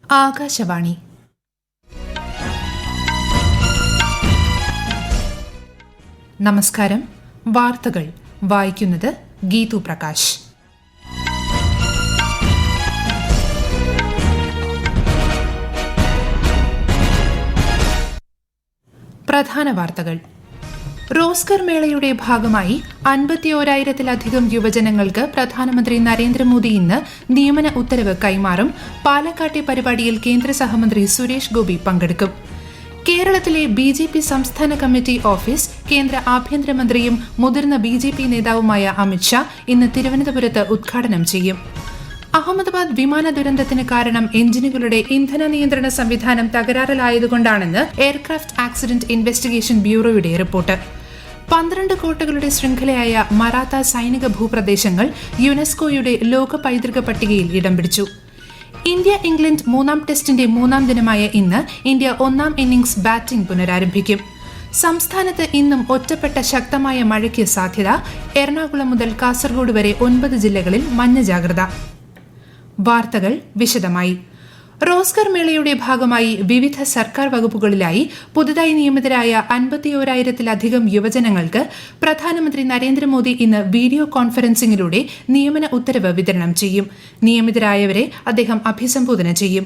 ആകാശവാണി. നമസ്കാരം. വാർത്തകൾ വായിക്കുന്നത് ഗീതു പ്രകാശ്. പ്രധാന വാർത്തകൾ. റോസ്കർ മേളയുടെ ഭാഗമായി 51,000-ലധികം യുവജനങ്ങൾക്ക് പ്രധാനമന്ത്രി നരേന്ദ്രമോദി ഇന്ന് നിയമന ഉത്തരവ് കൈമാറും. പാലക്കാട്ടെ പരിപാടിയിൽ കേന്ദ്ര സഹമന്ത്രി സുരേഷ് ഗോപി പങ്കെടുക്കും. കേരളത്തിലെ BJP സംസ്ഥാന കമ്മിറ്റി ഓഫീസ് കേന്ദ്ര ആഭ്യന്തരമന്ത്രിയും മുതിർന്ന BJP നേതാവുമായ അമിത്ഷാ ഇന്ന് തിരുവനന്തപുരത്ത് ഉദ്ഘാടനം ചെയ്യും. അഹമ്മദാബാദ് വിമാന ദുരന്തത്തിന് കാരണം എഞ്ചിനുകളുടെ ഇന്ധന നിയന്ത്രണ സംവിധാനം തകരാറിലായതുകൊണ്ടാണെന്ന് എയർക്രാഫ്റ്റ് ആക്സിഡന്റ് ഇൻവെസ്റ്റിഗേഷൻ ബ്യൂറോയുടെ റിപ്പോർട്ട്. 12 കോട്ടകളുടെ ശൃംഖലയായ മറാത്ത സൈനിക ഭൂപ്രദേശങ്ങൾ യുനെസ്കോയുടെ ലോക പൈതൃക പട്ടികയിൽ ഇടം പിടിച്ചു. ഇന്ത്യ ഇംഗ്ലണ്ട് മൂന്നാം ടെസ്റ്റിന്റെ മൂന്നാം ദിനമായ ഇന്ന് ഇന്ത്യ ഒന്നാം ഇന്നിംഗ്സ് ബാറ്റിംഗ് പുനരാരംഭിക്കും. സംസ്ഥാനത്ത് ഇന്നും ഒറ്റപ്പെട്ട ശക്തമായ മഴയ്ക്ക് സാധ്യത. എറണാകുളം മുതൽ കാസർഗോഡ് വരെ 9 ജില്ലകളിൽ മഞ്ഞ ജാഗ്രത. വാർത്തകൾ വിശദമായി. റോസ്കർ മേളയുടെ ഭാഗമായി വിവിധ സർക്കാർ വകുപ്പുകളിലായി പുതുതായി നിയമിതരായ 51,000-ലധികം യുവജനങ്ങൾക്ക് പ്രധാനമന്ത്രി നരേന്ദ്രമോദി ഇന്ന് വീഡിയോ കോൺഫറൻസിംഗിലൂടെ നിയമന ഉത്തരവ് വിതരണം ചെയ്യും. നിയമിതരായവരെ അദ്ദേഹം അഭിസംബോധന ചെയ്യും.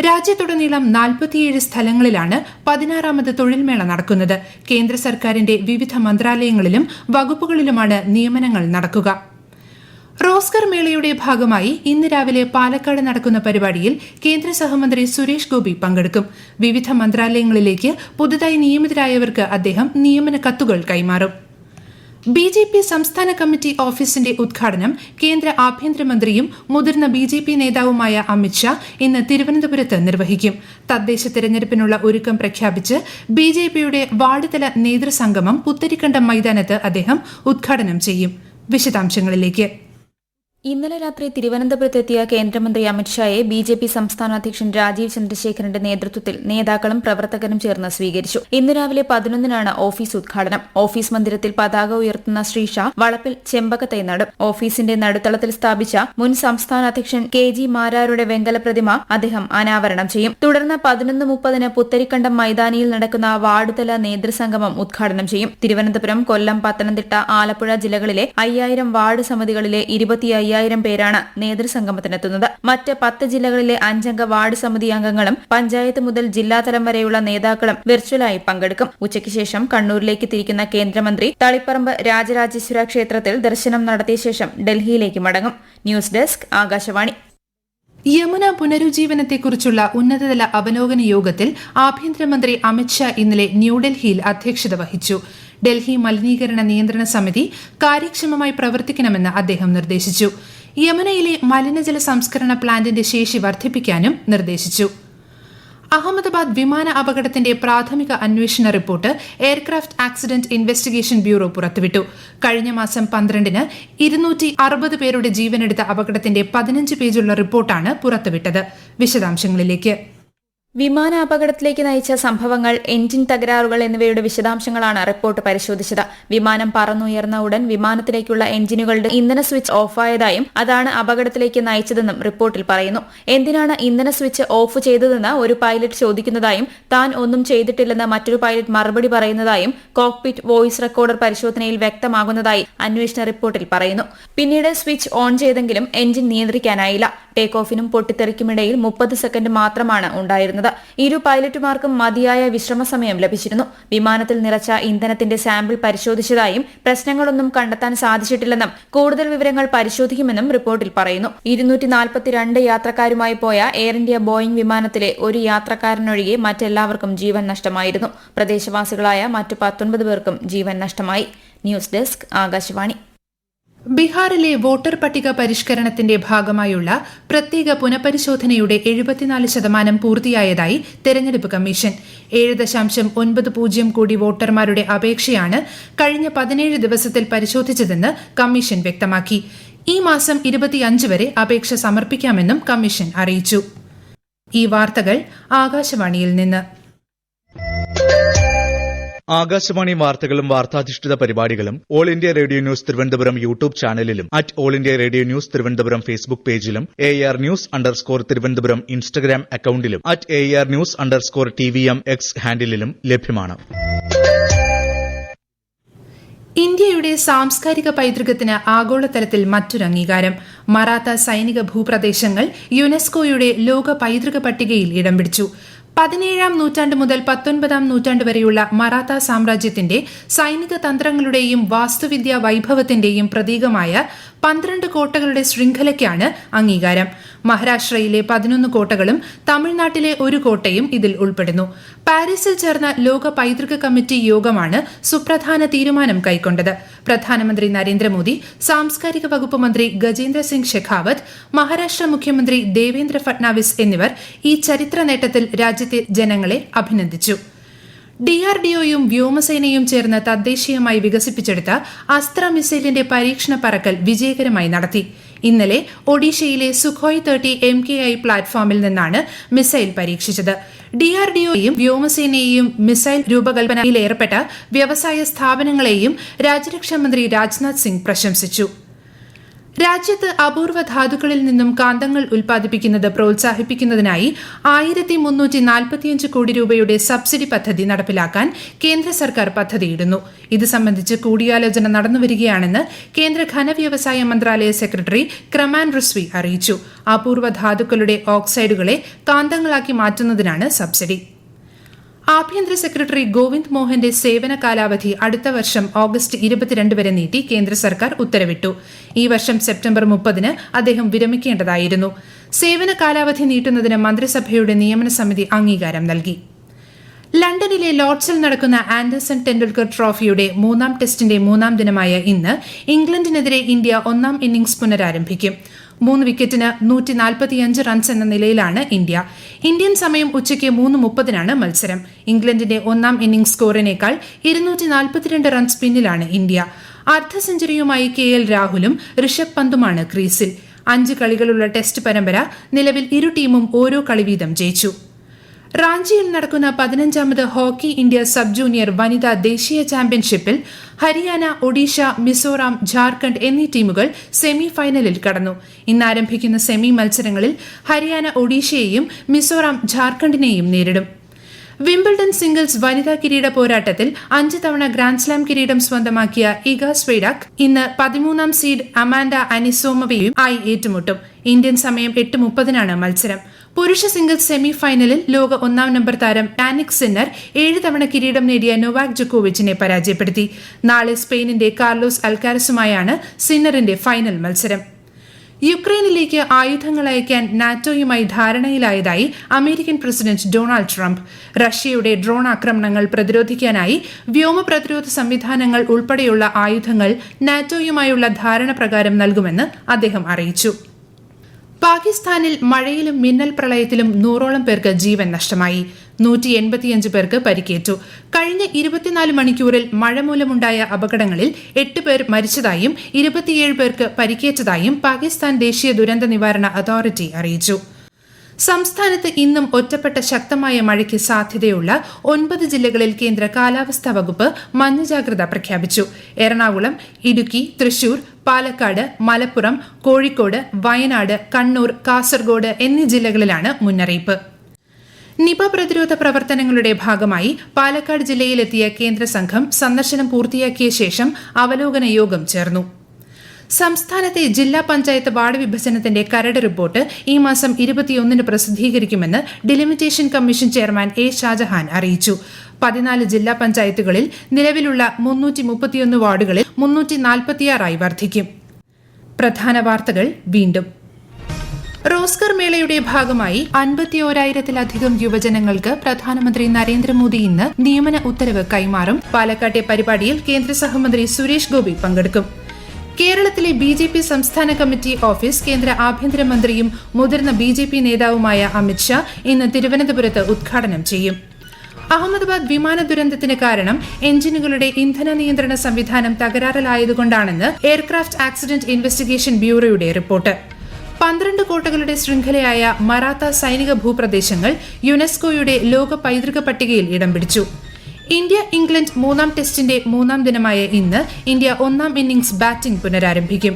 രാജ്യത്തുടനീളം 47 സ്ഥലങ്ങളിലാണ് 16ാമത് തൊഴിൽമേള നടക്കുന്നത്. കേന്ദ്ര സർക്കാരിന്റെ വിവിധ മന്ത്രാലയങ്ങളിലും വകുപ്പുകളിലുമാണ് നിയമനങ്ങൾ നടക്കുക. റോസ്കർ മേളയുടെ ഭാഗമായി ഇന്ന് രാവിലെ പാലക്കാട് നടക്കുന്ന പരിപാടിയിൽ കേന്ദ്ര സഹമന്ത്രി സുരേഷ് ഗോപി പങ്കെടുക്കും. വിവിധ മന്ത്രാലയങ്ങളിലേക്ക് പുതുതായി നിയമിതരായവർക്ക് അദ്ദേഹം നിയമന കത്തുകൾ കൈമാറും. BJP സംസ്ഥാന കമ്മിറ്റി ഓഫീസിന്റെ ഉദ്ഘാടനം കേന്ദ്ര ആഭ്യന്തരമന്ത്രിയും മുതിർന്ന BJP നേതാവുമായ അമിത്ഷാ ഇന്ന് തിരുവനന്തപുരത്ത് നിർവഹിക്കും. തദ്ദേശ തെരഞ്ഞെടുപ്പിനുള്ള ഒരുക്കം പ്രഖ്യാപിച്ച് BJPയുടെ വാർഡ് തല നേതൃസംഗമം പുത്തരിക്കണ്ടം മൈതാനത്ത് അദ്ദേഹം ഉദ്ഘാടനം ചെയ്യും. വിശദാംശങ്ങളിലേക്ക്. ഇന്നലെ രാത്രി തിരുവനന്തപുരത്തെത്തിയ കേന്ദ്രമന്ത്രി അമിത്ഷായെ BJP സംസ്ഥാന അധ്യക്ഷൻ രാജീവ് ചന്ദ്രശേഖരന്റെ നേതൃത്വത്തിൽ നേതാക്കളും പ്രവർത്തകരും ചേർന്ന് സ്വീകരിച്ചു. ഇന്ന് രാവിലെ 11-നാണ് ഓഫീസ് ഉദ്ഘാടനം. ഓഫീസ് മന്ദിരത്തിൽ പതാക ഉയർത്തുന്ന ശ്രീ ഷാ വളപ്പിൽ ചെമ്പകത്തൈ നടും. ഓഫീസിന്റെ നടുത്തളത്തിൽ സ്ഥാപിച്ച മുൻ സംസ്ഥാന അധ്യക്ഷൻ KG മാരാരുടെ വെങ്കല പ്രതിമ അദ്ദേഹം അനാവരണം ചെയ്യും. തുടർന്ന് 11:30-ന് പുത്തരിക്കണ്ടം മൈതാനിയിൽ നടക്കുന്ന വാർഡ് തല നേതൃസംഗമം ഉദ്ഘാടനം ചെയ്യും. തിരുവനന്തപുരം, കൊല്ലം, പത്തനംതിട്ട, ആലപ്പുഴ ജില്ലകളിലെ 5000 വാർഡ് സമിതികളിലെ 25,000 പേരാണ് നേതൃസംഗമത്തിനെത്തുന്നത്. മറ്റ് 10 ജില്ലകളിലെ 5-അംഗ വാർഡ് സമിതി അംഗങ്ങളും പഞ്ചായത്ത് മുതൽ ജില്ലാതലം വരെയുള്ള നേതാക്കളും വെർച്വലായി പങ്കെടുക്കും. ഉച്ചയ്ക്ക് ശേഷം കണ്ണൂരിലേക്ക് തിരിക്കുന്ന കേന്ദ്രമന്ത്രി തളിപ്പറമ്പ് രാജരാജേശ്വര ക്ഷേത്രത്തിൽ ദർശനം നടത്തിയ ശേഷം ഡൽഹിയിലേക്ക് മടങ്ങും. News desk, Akashvani. യമുന പുനരുജ്ജീവനത്തെക്കുറിച്ചുള്ള ഉന്നതതല അവലോകന യോഗത്തിൽ ആഭ്യന്തരമന്ത്രി അമിത്ഷാ ഇന്നലെ ന്യൂഡൽഹിയിൽ അധ്യക്ഷത വഹിച്ചു. ഡൽഹി മലിനീകരണ നിയന്ത്രണ സമിതി കാര്യക്ഷമമായി പ്രവർത്തിക്കണമെന്ന് അദ്ദേഹം നിർദ്ദേശിച്ചു. യമുനയിലെ മലിനജല സംസ്കരണ പ്ലാന്റിന്റെ ശേഷി വർദ്ധിപ്പിക്കാനും നിർദ്ദേശിച്ചു. അഹമ്മദാബാദ് വിമാന അപകടത്തിന്റെ പ്രാഥമിക അന്വേഷണ report aircraft accident investigation bureau പുറത്തുവിട്ടു. കഴിഞ്ഞ മാസം 12-ന് 260 പേരുടെ ജീവനെടുത്ത അപകടത്തിന്റെ 15 പേജുള്ള റിപ്പോർട്ടാണ് പുറത്തുവിട്ടത്. വിശദാംശങ്ങളിലേക്ക്. വിമാന അപകടത്തിലേക്ക് നയിച്ച സംഭവങ്ങൾ, എഞ്ചിൻ തകരാറുകൾ എന്നിവയുടെ വിശദാംശങ്ങളാണ് റിപ്പോർട്ട് പരിശോധിച്ചത്. വിമാനം പറന്നുയർന്ന ഉടൻ വിമാനത്തിലേക്കുള്ള എഞ്ചിനുകളുടെ ഇന്ധന സ്വിച്ച് ഓഫായതായും അതാണ് അപകടത്തിലേക്ക് നയിച്ചതെന്നും റിപ്പോർട്ടിൽ പറയുന്നു. എന്തിനാണ് ഇന്ധന സ്വിച്ച് ഓഫ് ചെയ്തതെന്ന് ഒരു പൈലറ്റ് ചോദിക്കുന്നതായും താൻ ഒന്നും ചെയ്തിട്ടില്ലെന്ന് മറ്റൊരു പൈലറ്റ് മറുപടി പറയുന്നതായും കോക്പിറ്റ് വോയിസ് റെക്കോർഡർ പരിശോധനയിൽ വ്യക്തമാകുന്നതായി അന്വേഷണ റിപ്പോർട്ടിൽ പറയുന്നു. പിന്നീട് സ്വിച്ച് ഓൺ ചെയ്തെങ്കിലും എഞ്ചിൻ നിയന്ത്രിക്കാനായില്ല. ടേക്ക് ഓഫിനും പൊട്ടിത്തെറിക്കുമിടയിൽ 30 സെക്കൻഡ് മാത്രമാണ് ഉണ്ടായിരുന്നത്. ഇരു പൈലറ്റുമാർക്കും മതിയായ വിശ്രമസമയം ലഭിച്ചിരുന്നു. വിമാനത്തിൽ നിറച്ച ഇന്ധനത്തിന്റെ സാമ്പിൾ പരിശോധിച്ചതായും പ്രശ്നങ്ങളൊന്നും കണ്ടെത്താൻ സാധിച്ചിട്ടില്ലെന്നും കൂടുതൽ വിവരങ്ങൾ പരിശോധിക്കുമെന്നും റിപ്പോർട്ടിൽ പറയുന്നു. 242 യാത്രക്കാരുമായി പോയ എയർ ഇന്ത്യ ബോയിംഗ് വിമാനത്തിലെ ഒരു യാത്രക്കാരനൊഴികെ മറ്റെല്ലാവർക്കും ജീവൻ നഷ്ടമായിരുന്നു. പ്രദേശവാസികളായ മറ്റു 19 പേർക്കും ജീവൻ നഷ്ടമായി. News desk, Akashvani. ബീഹാറിലെ വോട്ടർ പട്ടിക പരിഷ്കരണത്തിന്റെ ഭാഗമായുള്ള പ്രത്യേക പുനഃപരിശോധനയുടെ 74% പൂർത്തിയായതായി തെരഞ്ഞെടുപ്പ് കമ്മീഷൻ. 7.90 കോടി വോട്ടർമാരുടെ അപേക്ഷയാണ് കഴിഞ്ഞ 17 ദിവസത്തിൽ പരിശോധിച്ചതെന്ന് കമ്മീഷൻ വ്യക്തമാക്കി. ഈ മാസം 25 വരെ അപേക്ഷ സമർപ്പിക്കാമെന്നും കമ്മീഷൻ അറിയിച്ചു. ഈ വാർത്തകൾ ആകാശവാണിയിൽ നിന്ന്. ആകാശവാണി വാർത്തകളും വാർത്താധിഷ്ഠിത പരിപാടികളും All India Radio News Thiruvananthapuram YouTube ചാനലിലും @All India Radio News Thiruvananthapuram Facebook പേജിലും AR News_ തിരുവനന്തപുരം ഇൻസ്റ്റഗ്രാം അക്കൌണ്ടിലും @AR News_TVM X ഹാൻഡിലും ലഭ്യമാണ്. ഇന്ത്യയുടെ സാംസ്കാരിക പൈതൃകത്തിന് ആഗോളതലത്തിൽ മറ്റൊരു അംഗീകാരം. മറാത്ത സൈനിക ഭൂപ്രദേശങ്ങൾ യുനെസ്കോയുടെ ലോക പൈതൃക പട്ടികയിൽ ഇടം പിടിച്ചു. 17ാം നൂറ്റാണ്ട് മുതൽ 19ാം നൂറ്റാണ്ട് വരെയുള്ള മറാത്ത സാമ്രാജ്യത്തിന്റെ സൈനിക തന്ത്രങ്ങളുടെയും വാസ്തുവിദ്യാ വൈഭവത്തിന്റെയും പ്രതീകമായ 12 കോട്ടകളുടെ ശൃംഖലയ്ക്കാണ് അംഗീകാരം. മഹാരാഷ്ട്രയിലെ 11 കോട്ടകളും തമിഴ്നാട്ടിലെ ഒരു കോട്ടയും ഇതിൽ ഉൾപ്പെടുന്നു. പാരീസിൽ ചേർന്ന ലോക പൈതൃക കമ്മിറ്റി യോഗമാണ് സുപ്രധാന തീരുമാനം കൈക്കൊണ്ടത്. പ്രധാനമന്ത്രി നരേന്ദ്രമോദി, സാംസ്കാരിക വകുപ്പ് മന്ത്രി ഗജേന്ദ്ര സിംഗ് ഷെഖാവത്ത്, മഹാരാഷ്ട്ര മുഖ്യമന്ത്രി ദേവേന്ദ്ര ഫട്നാവിസ് എന്നിവർ ഈ ചരിത്ര നേട്ടത്തിൽ രാജ്യത്തെ ജനങ്ങളെ അഭിനന്ദിച്ചു. DRDOയും വ്യോമസേനയും ചേർന്ന് തദ്ദേശീയമായി വികസിപ്പിച്ചെടുത്ത അസ്ത്ര മിസൈലിന്റെ പരീക്ഷണ പറക്കൽ വിജയകരമായി നടത്തി. ഇന്നലെ ഒഡീഷയിലെ സുഖോയ് 30 MKI പ്ലാറ്റ്ഫോമിൽ നിന്നാണ് മിസൈൽ പരീക്ഷിച്ചത്. DRDOയെയും വ്യോമസേനയെയും മിസൈൽ രൂപകൽപ്പനയിൽ ഏർപ്പെട്ട വ്യവസായ സ്ഥാപനങ്ങളെയും രാജ്യരക്ഷാമന്ത്രി രാജ്നാഥ് സിംഗ് പ്രശംസിച്ചു. രാജ്യത്ത് അപൂർവ ധാതുക്കളിൽ നിന്നും കാന്തങ്ങൾ ഉൽപ്പാദിപ്പിക്കുന്നത് പ്രോത്സാഹിപ്പിക്കുന്നതിനായി 1345 കോടി രൂപയുടെ സബ്സിഡി പദ്ധതി നടപ്പിലാക്കാൻ കേന്ദ്ര സർക്കാർ പദ്ധതിയിടുന്നു. ഇത് സംബന്ധിച്ച് കൂടിയാലോചന നടന്നുവരികയാണെന്ന് കേന്ദ്ര ഖനവ്യവസായ മന്ത്രാലയ സെക്രട്ടറി ക്രമാൻ റിസ്വി അറിയിച്ചു. അപൂർവ ധാതുക്കളുടെ ഓക്സൈഡുകളെ കാന്തങ്ങളാക്കി മാറ്റുന്നതിനാണ് സബ്സിഡി. ആഭ്യന്തര സെക്രട്ടറി ഗോവിന്ദ് മോഹന്റെ സേവന കാലാവധി അടുത്ത വർഷം ഓഗസ്റ്റ് 22 വരെ നീട്ടി കേന്ദ്ര സർക്കാർ ഉത്തരവിട്ടു. ഈ വർഷം സെപ്റ്റംബർ 30-ന് അദ്ദേഹം വിരമിക്കേണ്ടതായിരുന്നു. സേവന കാലാവധി നീട്ടുന്നതിന് മന്ത്രിസഭയുടെ നിയമന സമിതി അംഗീകാരം നൽകി. ലണ്ടനിലെ ലോർഡ്സിൽ നടക്കുന്ന ആൻഡേഴ്സൺ ടെൻഡുൽക്കർ ട്രോഫിയുടെ 3ാം ടെസ്റ്റിന്റെ 3ാം ദിനമായ ഇന്ന് ഇംഗ്ലണ്ടിനെതിരെ ഇന്ത്യ 1ാം ഇന്നിംഗ്സ് പുനരാരംഭിക്കും. 3 വിക്കറ്റിന് 145 റൺസ് എന്ന നിലയിലാണ് ഇന്ത്യ. ഇന്ത്യൻ സമയം ഉച്ചയ്ക്ക് 3:30-നാണ് മത്സരം. ഇംഗ്ലണ്ടിന്റെ 1ാം ഇന്നിംഗ്സ് സ്കോറിനേക്കാൾ 242 റൺസ് പിന്നിലാണ് ഇന്ത്യ. അർദ്ധ സെഞ്ചുറിയുമായി KL രാഹുലും ഋഷഭ് പന്തുമാണ് ക്രീസിൽ. 5 കളികളുള്ള ടെസ്റ്റ് പരമ്പര നിലവിൽ ഇരു ടീമും ഓരോ കളി വീതം ജയിച്ചു. റാഞ്ചിയിൽ നടക്കുന്ന 15ാമത് ഹോക്കി ഇന്ത്യ സബ് ജൂനിയർ വനിതാ ദേശീയ ചാമ്പ്യൻഷിപ്പിൽ ഹരിയാന, ഒഡീഷ, മിസോറാം, ജാർഖണ്ഡ് എന്നീ ടീമുകൾ സെമി ഫൈനലിൽ കടന്നു. ഇന്ന് ആരംഭിക്കുന്ന സെമി മത്സരങ്ങളിൽ ഹരിയാന ഒഡീഷയെയും മിസോറാം ജാർഖണ്ഡിനെയും നേരിടും. വിംബിൾഡൺ സിംഗിൾസ് വനിതാ കിരീട പോരാട്ടത്തിൽ 5 തവണ ഗ്രാൻഡ്സ്ലാം കിരീടം സ്വന്തമാക്കിയ ഇഗ സ്വൈഡാക് ഇന്ന് 13ാം സീഡ് അമാൻഡ അനിസോമവയും ആയി ഏറ്റുമുട്ടും. ഇന്ത്യൻ സമയം 8:30-നാണ് മത്സരം. പുരുഷ സിംഗിൾസ് സെമി ഫൈനലിൽ ലോക 1ാം നമ്പർ താരം യാനിക് സിന്നർ 7 തവണ കിരീടം നേടിയ നൊവാക് ജോക്കോവിച്ചിനെ പരാജയപ്പെടുത്തി. നാളെ സ്പെയിനിന്റെ കാർലോസ് അൽക്കാരസുമായാണ് സിന്നറിന്റെ ഫൈനൽ മത്സരം. യുക്രൈനിലേക്ക് ആയുധങ്ങൾ അയക്കാൻ നാറ്റോയുമായി ധാരണയിലായതായി അമേരിക്കൻ പ്രസിഡന്റ് ഡൊണാൾഡ് ട്രംപ്. റഷ്യയുടെ ഡ്രോൺ ആക്രമണങ്ങൾ പ്രതിരോധിക്കാനായി വ്യോമ പ്രതിരോധ സംവിധാനങ്ങൾ ഉൾപ്പെടെയുള്ള ആയുധങ്ങൾ നാറ്റോയുമായുള്ള ധാരണ പ്രകാരം നൽകുമെന്ന് അദ്ദേഹം അറിയിച്ചു. പാകിസ്ഥാനിൽ മഴയിലും മിന്നൽ പ്രളയത്തിലും 100ഓളം പേർക്ക് ജീവൻ നഷ്ടമായി. 185 പേർക്ക് പരിക്കേറ്റു. കഴിഞ്ഞ 24 മണിക്കൂറിൽ മഴ മൂലമുണ്ടായ അപകടങ്ങളിൽ 8 പേർ മരിച്ചതായും 27 പേർക്ക് പരിക്കേറ്റതായും പാകിസ്ഥാൻ ദേശീയ ദുരന്ത നിവാരണ അതോറിറ്റി അറിയിച്ചു. സംസ്ഥാനത്ത് ഇന്നും ഒറ്റപ്പെട്ട ശക്തമായ മഴയ്ക്ക് സാധ്യതയുള്ള 9 ജില്ലകളിൽ കേന്ദ്ര കാലാവസ്ഥാ വകുപ്പ് മഞ്ഞ ജാഗ്രത പ്രഖ്യാപിച്ചു. എറണാകുളം, ഇടുക്കി, തൃശൂർ, പാലക്കാട്, മലപ്പുറം, കോഴിക്കോട്, വയനാട്, കണ്ണൂർ, കാസർഗോഡ് എന്നീ ജില്ലകളിലാണ് മുന്നറിയിപ്പ്. നിപ പ്രതിരോധ പ്രവർത്തനങ്ങളുടെ ഭാഗമായി പാലക്കാട് ജില്ലയിലെത്തിയ കേന്ദ്ര സംഘം സന്ദർശനം പൂർത്തിയാക്കിയ ശേഷം അവലോകന യോഗം ചേർന്നു. സംസ്ഥാനത്തെ ജില്ലാ പഞ്ചായത്ത് വാർഡ് വിഭജനത്തിന്റെ കരട് റിപ്പോർട്ട് ഈ മാസം 21-ന് പ്രസിദ്ധീകരിക്കുമെന്ന് delimitation commission chairman A. Shajahan അറിയിച്ചു. 14 ജില്ലാ പഞ്ചായത്തുകളിൽ നിലവിലുള്ള 331 വാർഡുകളിൽ 346 വർദ്ധിക്കും. പ്രധാന വാർത്തകൾ വീണ്ടും. റോസ്കർ മേളയുടെ ഭാഗമായി 51,000-ലധികം യുവജനങ്ങൾക്ക് പ്രധാനമന്ത്രി നരേന്ദ്രമോദി ഇന്ന് നിയമന ഉത്തരവ് കൈമാറും. പാലക്കാട്ടെ പരിപാടിയിൽ കേന്ദ്ര സഹമന്ത്രി സുരേഷ് ഗോപി പങ്കെടുക്കും. കേരളത്തിലെ BJP സംസ്ഥാന കമ്മിറ്റി ഓഫീസ് കേന്ദ്ര ആഭ്യന്തരമന്ത്രിയും മുതിർന്ന BJP നേതാവുമായ അമിത്ഷാ ഇന്ന് തിരുവനന്തപുരത്ത് ഉദ്ഘാടനം ചെയ്യും. അഹമ്മദാബാദ് വിമാന ദുരന്തത്തിന് കാരണം എഞ്ചിനുകളുടെ ഇന്ധന നിയന്ത്രണ സംവിധാനം തകരാറിലായതുകൊണ്ടാണെന്ന് എയർക്രാഫ്റ്റ് ആക്സിഡന്റ് ഇൻവെസ്റ്റിഗേഷൻ ബ്യൂറോയുടെ റിപ്പോർട്ട്. 12 കോട്ടകളുടെ ശൃംഖലയായ മറാത്ത സൈനിക ഭൂപ്രദേശങ്ങൾ യുനെസ്കോയുടെ ലോക പൈതൃക പട്ടികയിൽ ഇടം പിടിച്ചു. ഇന്ത്യ ഇംഗ്ലണ്ട് മൂന്നാം ടെസ്റ്റിന്റെ മൂന്നാം ദിനമായ ഇന്ന് ഇന്ത്യ ഒന്നാം ഇന്നിംഗ്സ് ബാറ്റിംഗ് പുനരാരംഭിക്കും.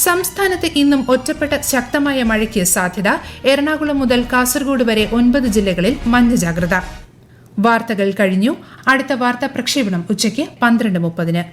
സംസ്ഥാനത്ത് ഇന്നും ഒറ്റപ്പെട്ട ശക്തമായ മഴയ്ക്ക് സാധ്യത. എറണാകുളം മുതൽ കാസർഗോഡ് വരെ 9 ജില്ലകളിൽ മഞ്ഞ ജാഗ്രത. വാർത്തകൾ കഴിഞ്ഞു. അടുത്ത വാർത്താ പ്രക്ഷേപണം ഉച്ചയ്ക്ക് 12:30.